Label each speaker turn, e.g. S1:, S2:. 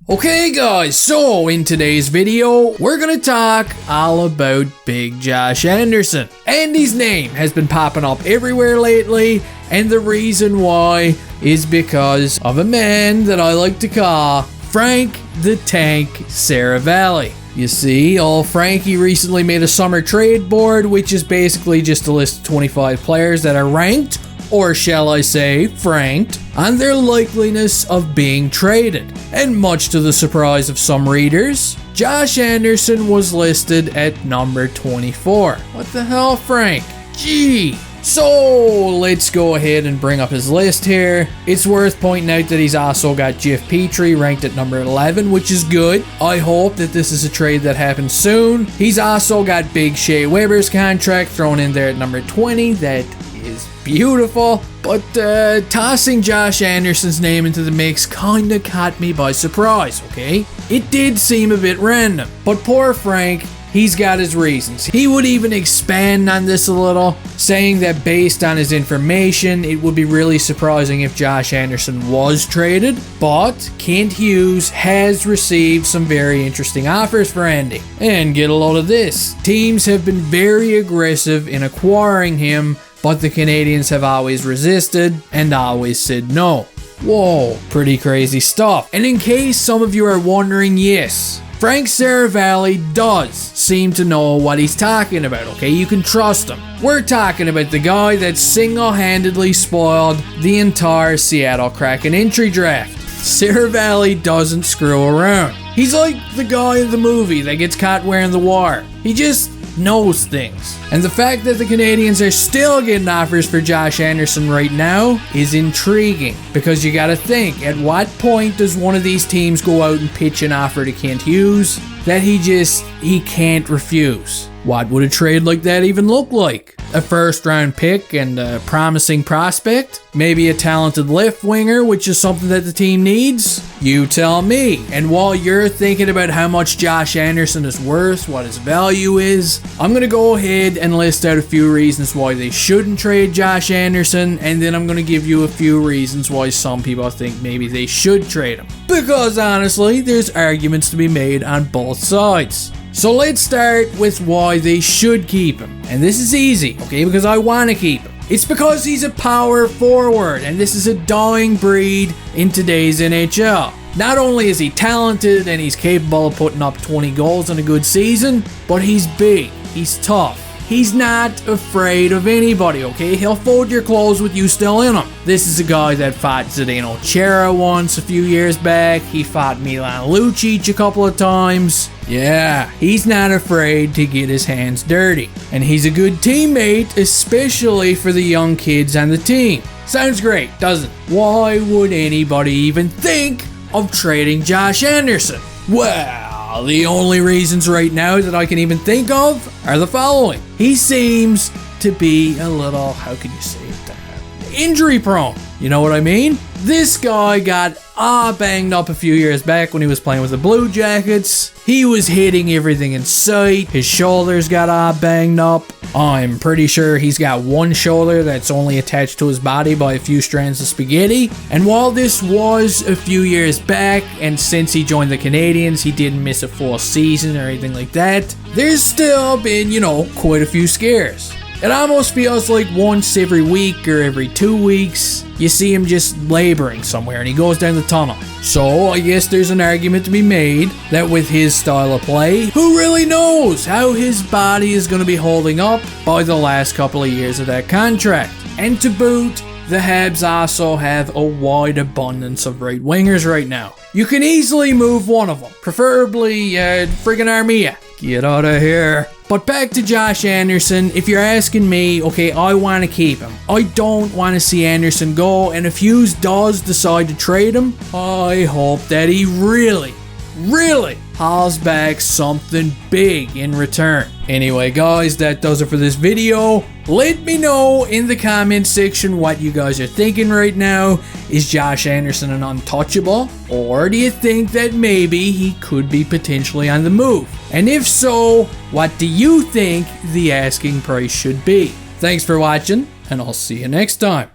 S1: Okay guys, so in today's video, we're gonna talk all about Big Josh Anderson. And his name has been popping up everywhere lately, and the reason why is because of a man that I like to call Frank the Tank Seravalli. You see, old Frankie recently made a summer trade board, which is basically just a list of 25 players that are ranked, or shall I say, franked, on their likeliness of being traded. And much to the surprise of some readers, Josh Anderson was listed at number 24. What the hell, Frank? Gee. So let's go ahead and bring up his list here. It's worth pointing out that he's also got Jeff Petrie ranked at number 11, which is good. I hope that this is a trade that happens soon. He's also got Big Shea Weber's contract thrown in there at number 20. That is beautiful, but tossing Josh Anderson's name into the mix kinda caught me by surprise, okay? It did seem a bit random, but poor Frank, he's got his reasons. He would even expand on this a little, saying that based on his information, it would be really surprising if Josh Anderson was traded, but Kent Hughes has received some very interesting offers for Andy. And get a load of this, teams have been very aggressive in acquiring him, but the Canadiens have always resisted and always said no. Whoa, pretty crazy stuff. And in case some of you are wondering, yes, Frank Seravalli does seem to know what he's talking about, okay? You can trust him. We're talking about the guy that single-handedly spoiled the entire Seattle Kraken entry draft. Seravalli doesn't screw around. He's like the guy in the movie that gets caught wearing the wire. He just knows things. And the fact that the Canadiens are still getting offers for Josh Anderson right now is intriguing, because you gotta think, at what point does one of these teams go out and pitch an offer to Kent Hughes that he can't refuse? What would a trade like that even look like? A first round pick and a promising prospect? Maybe a talented left winger, which is something that the team needs? You tell me. And while you're thinking about how much Josh Anderson is worth, what his value is, I'm going to go ahead and list out a few reasons why they shouldn't trade Josh Anderson, and then I'm going to give you a few reasons why some people think maybe they should trade him. Because honestly, there's arguments to be made on both sides. So let's start with why they should keep him. And this is easy, okay, because I want to keep him. It's because he's a power forward, and this is a dying breed in today's NHL. Not only is he talented and he's capable of putting up 20 goals in a good season, but he's big, he's tough. He's not afraid of anybody, okay? He'll fold your clothes with you still in them. This is a guy that fought Zdeno Chara once a few years back. He fought Milan Lucic a couple of times. Yeah, he's not afraid to get his hands dirty. And he's a good teammate, especially for the young kids on the team. Sounds great, doesn't it? Why would anybody even think of trading Josh Anderson? Well, the only reasons right now that I can even think of are the following. He seems to be a little, how can you say it, injury prone. You know what I mean? This guy got banged up a few years back when he was playing with the Blue Jackets. He was hitting everything in sight. His shoulders got banged up. I'm pretty sure he's got one shoulder that's only attached to his body by a few strands of spaghetti. And while this was a few years back, and since he joined the Canadiens, he didn't miss a full season or anything like that, there's still been, quite a few scares. It almost feels like once every week or every 2 weeks, you see him just laboring somewhere and he goes down the tunnel. So I guess there's an argument to be made that with his style of play, who really knows how his body is going to be holding up by the last couple of years of that contract. And to boot, the Habs also have a wide abundance of right wingers right now. You can easily move one of them, preferably friggin' Armia. Get out of here. But back to Josh Anderson, if you're asking me, okay, I want to keep him. I don't want to see Anderson go, and if Hughes does decide to trade him, I hope that he really hauls back something big in return. Anyway, guys, that does it for this video. Let me know in the comment section what you guys are thinking right now. Is Josh Anderson an untouchable? Or do you think that maybe he could be potentially on the move? And if so, what do you think the asking price should be? Thanks for watching, and I'll see you next time.